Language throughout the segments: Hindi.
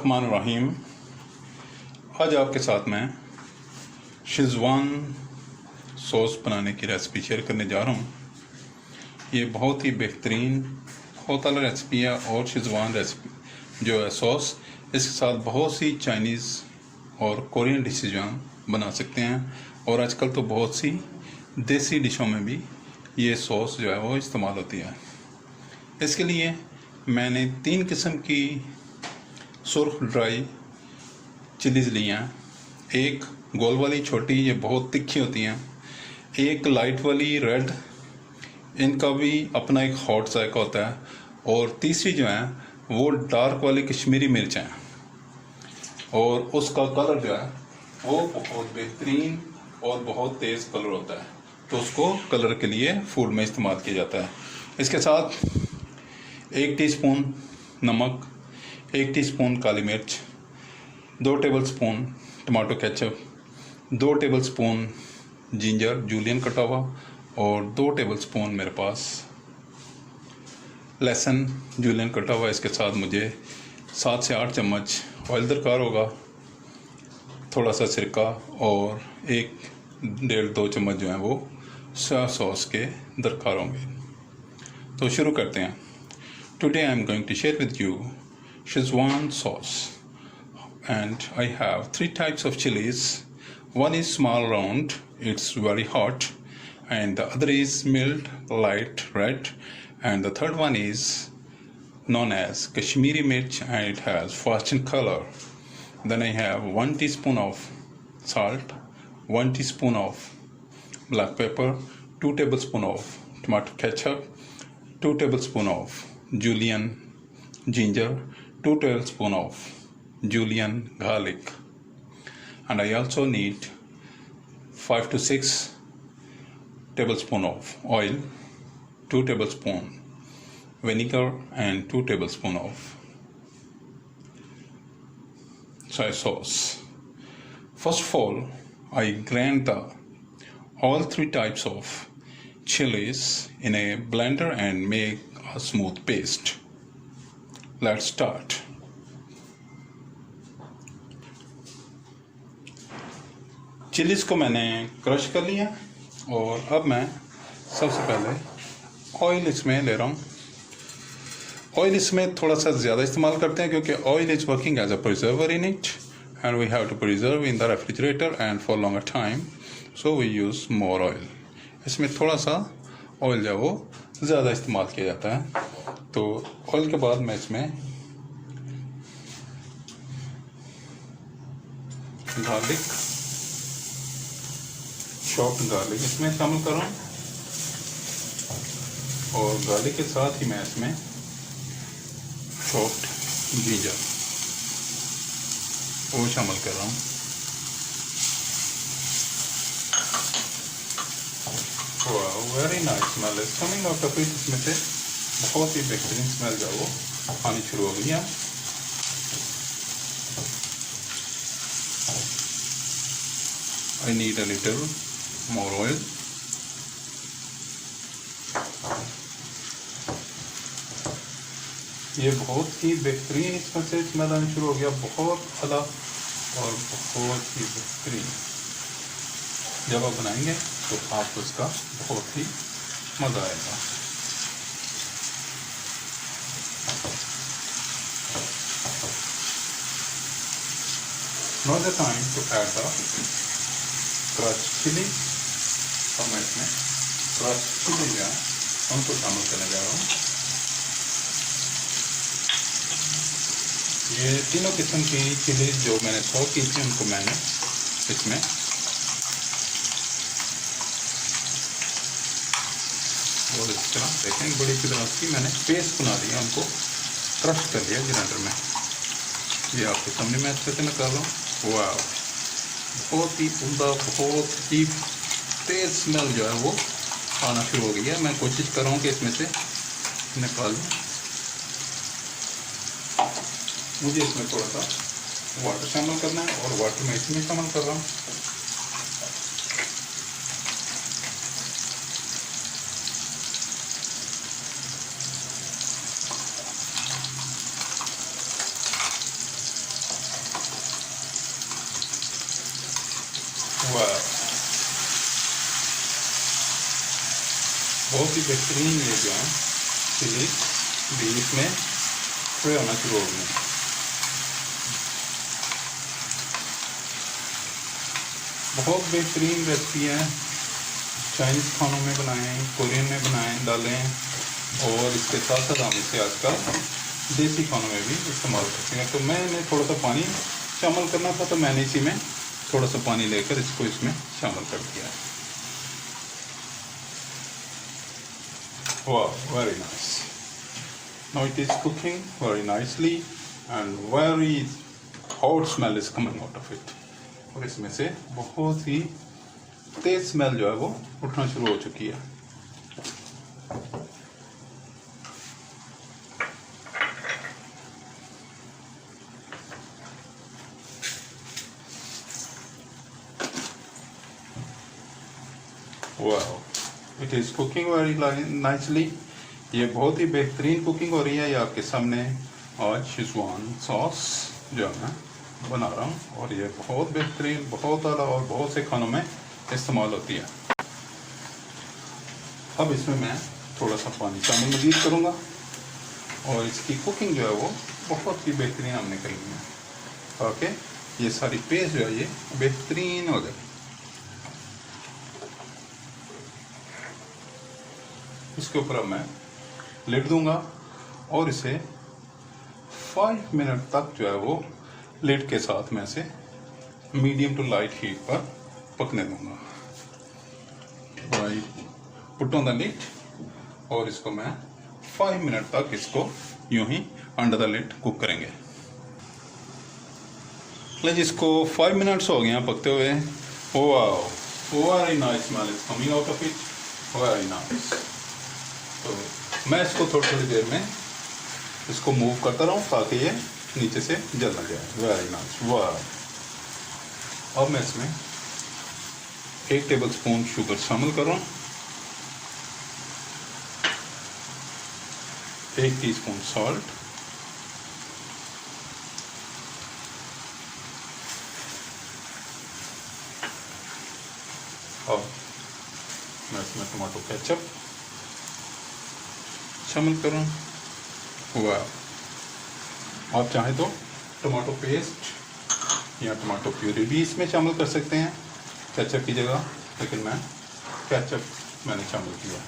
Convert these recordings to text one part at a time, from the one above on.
बिस्मिल्लाहिर्रहमानिर्रहीम। आज आपके साथ मैं शेज़वान सॉस बनाने की रेसिपी शेयर करने जा रहा हूँ। ये बहुत ही बेहतरीन होटल रेसिपी है और शेज़वान रेसिपी जो है सॉस, इसके साथ बहुत सी चाइनीज़ और कोरियन डिशेज हम बना सकते हैं। और आजकल तो बहुत सी देसी डिशों में भी ये सॉस जो है वो इस्तेमाल होती है। इसके लिए मैंने 3 किस्म की सुर्ख ड्राई चिलीज़ ली हैं। एक गोल वाली छोटी, ये बहुत तिखी होती हैं। एक लाइट वाली रेड, इनका भी अपना एक हॉट जायका होता है। और तीसरी जो है वो डार्क वाली कश्मीरी मिर्च हैं और उसका कलर जो है वो बहुत बेहतरीन और बहुत तेज़ कलर होता है, तो उसको कलर के लिए फूड में इस्तेमाल किया जाता है। इसके साथ 1 टीस्पून नमक, 1 टीस्पून काली मिर्च, 2 tablespoon tomato ketchup, 2 tablespoon ginger julienne कटा हुआ और 2 टेबलस्पून मेरे पास लहसुन जूलियन कटा हुआ। इसके साथ मुझे 7 से 8 चम्मच ऑयल दरकार होगा, थोड़ा सा सिरका और 1-1.5-2 चम्मच जो है वो सोया सॉस के दरकार होंगे। तो शुरू करते हैं। Today I am going to share with you Szechuan sauce, and I have 3 types of chilies. One is small round, it's very hot, and the other is mild light red, and the third one is known as Kashmiri mirch and it has fast in color. Then I have 1 teaspoon of salt, 1 teaspoon of black pepper, 2 tablespoons of tomato ketchup, 2 tablespoons of julienne ginger, 2 tablespoons of julienne garlic, and I also need 5 to 6 tablespoons of oil, 2 tablespoons vinegar, and 2 tablespoons of soy sauce. First of all, I grind all 3 types of chilies in a blender and make a smooth paste. Let's start. Chillies को मैंने क्रश कर लिया और अब मैं सबसे पहले ऑयल इसमें ले रहा हूँ। ऑयल इसमें थोड़ा सा ज़्यादा इस्तेमाल करते हैं क्योंकि oil is working as a preserver in it and we have to preserve in the refrigerator and for longer time, so we use more oil. इसमें थोड़ा सा ऑयल जो है वो ज़्यादा इस्तेमाल किया जाता है। तो ऑयल के बाद मैं इसमें गार्लिक, चॉप्ड गार्लिक इसमें शामिल कर रहा हूँ और गार्लिक के साथ ही मैं इसमें चॉप्ड जिंजर वो शामिल कर रहा हूँ। वाह, very nice smell is coming out of it. इसमें से बहुत ही बेहतरीन स्मेल जो है वो आनी शुरू हो गई है। I need a little more oil. ये बहुत ही बेहतरीन इसमें से स्मेल आनी शुरू हो गया, बहुत अला और बहुत ही बेहतरीन। जब आप बनाएंगे तो आपको इसका बहुत ही मज़ा आएगा। Now the time to add the crushed chili। अब मैं इसमें crushed chili जो है उनको शामिल करने जा रहा हूँ। ये तीनों किस्म की चिलीज जो मैंने सॉ की थी उनको मैंने इसमें और इस तरह देखें बड़ी तरह की मैंने पेस्ट बना दिया, उनको क्रश कर लिया ग्राइंडर में। ये आपके सामने मैं अच्छे से निकाल रहा हूँ। वाह, बहुत ही उम्दा, बहुत ही तेज़ स्मेल जो है वो आना शुरू हो गई है। मैं कोशिश कर रहा हूँ कि इसमें से निकाल लूँ। मुझे इसमें थोड़ा सा वाटर शामिल करना है और वाटर मैं इसमें शामिल कर रहा हूँ। वाह, बहुत ही बेहतरीन ये जो है चिली बीफ में फ्राई होना शुरू हो गया। बहुत बेहतरीन रेसिपी है, चाइनीज़ खानों में बनाएं, कोरियन में बनाएं, डालें, और इसके साथ साथ हम इसे आजकल देसी खानों में भी इस्तेमाल करते हैं। तो मैंने थोड़ा सा पानी शामिल करना था, तो मैंने इसी में थोड़ा सा पानी लेकर इसको इसमें शामिल कर दिया है। वाह, very nice. Now it is cooking very nicely and very hot smell is coming out of it. और इसमें से बहुत ही तेज स्मेल जो है वो उठना शुरू हो चुकी है। वाह, it is cooking very nicely. ये बहुत ही बेहतरीन कुकिंग हो रही है। ये आपके सामने आज शेज़वान सॉस जो है मैं बना रहा हूँ, और ये बहुत बेहतरीन, बहुत आला और बहुत से खानों में इस्तेमाल होती है। अब इसमें मैं थोड़ा सा पानी शामिल मज़ीद करूँगा, और इसकी कुकिंग जो है वो बहुत ही बेहतरीन हमने करनी है, ताकि ये सारी पेस्ट जो है ये बेहतरीन हो जाए। इसके ऊपर अब मैं लिड दूंगा और इसे 5 मिनट तक जो है वो लिड के साथ में इसे मीडियम टू लाइट हीट पर पकने दूंगा। पुट ऑन द लिड, और इसको मैं 5 मिनट तक इसको यूं ही अंडर द लिड कुक करेंगे। इसको 5 मिनट्स हो गए हैं पकते हुए। Wow, very nice smell is coming out of it, very nice. तो मैं इसको थोड़ी थोड़ी देर में इसको मूव करता रहूँ ताकि ये नीचे से जल ना जाए। वेरी नाइस, वाह। अब मैं इसमें 1 टेबलस्पून शुगर शामिल कर रहा हूँ, 1 टीस्पून सॉल्ट, और मैं इसमें टमाटो केचप शामिल करूँ। वाह, आप चाहें तो टमाटो पेस्ट या टमाटो प्यूरी भी इसमें शामिल कर सकते हैं केचप की जगह, लेकिन मैं केचप मैंने शामिल किया।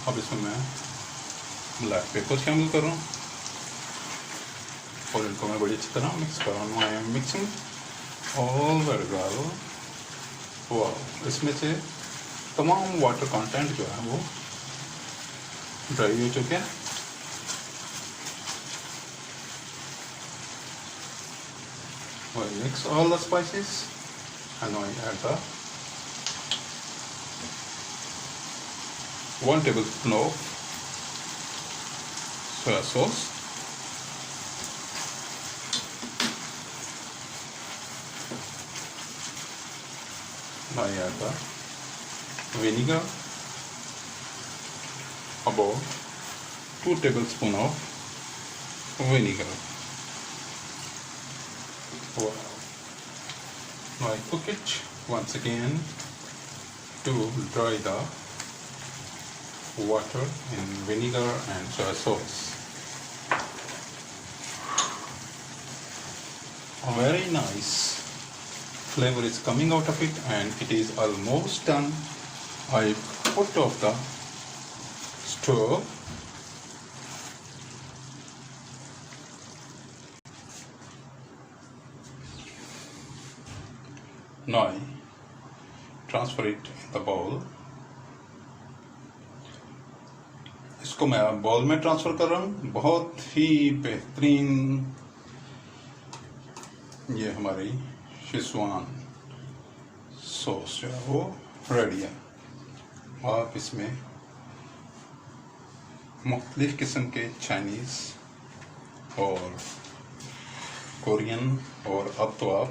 अब इसमें मैं ब्लैक पेपर शामिल कर रहा हूँ, और इनको मैं बड़ी अच्छी तरह मिक्स कर रहा हूँ। I am mixing all very well. वाह, इसमें से तमाम वाटर कंटेंट जो है वो ड्राई हो चुके हैं। I mix all the spices and now I add the 1 tablespoon of soya sauce, now I add the vinegar, about 2 tablespoons of vinegar. Wow. Now I cook it once again to dry the water in vinegar and soy sauce. A very nice flavor is coming out of it, and it is almost done. I put off the stove. Now I transfer it in the bowl. इसको मैं अब बाउल में ट्रांसफर कर रहा हूँ। बहुत ही बेहतरीन ये हमारी शेज़वान सॉस जो है वो रेडी है। आप इसमें मुख्तलिफ किस्म के चाइनीज़ और कोरियन, और अब तो आप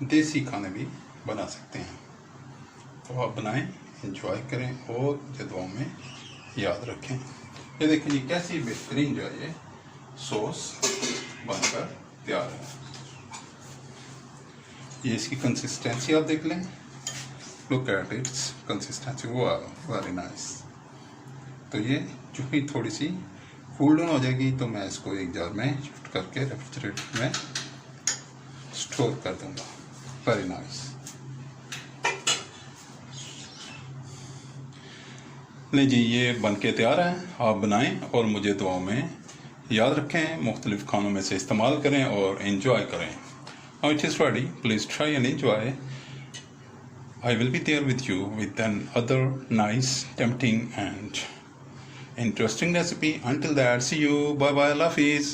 देसी खाने भी बना सकते हैं। तो आप बनाएं, एंजॉय करें, और दुआओं में याद रखें। ये देखिए जी कैसी बेहतरीन जो है ये सॉस बनकर तैयार है। ये इसकी कंसिस्टेंसी आप देख लें, लुक एट इट्स कंसिस्टेंसी, वाह वेरी नाइस। तो ये जो ही थोड़ी सी कूल डाउन हो जाएगी तो मैं इसको एक जार में शिफ्ट करके रेफ्रिजरेटर में स्टोर कर दूंगा। Very nice. ले जी, ये बन के तैयार है, आप बनाएं और मुझे दुआओं में याद रखें, मुख्तलिफ खानों में से इस्तेमाल करें और इन्जॉय करें। Now it is ready, please try and enjoy. I will be there with you with another nice, tempting and interesting recipe. Until that, see you, bye bye, Allah Hafiz.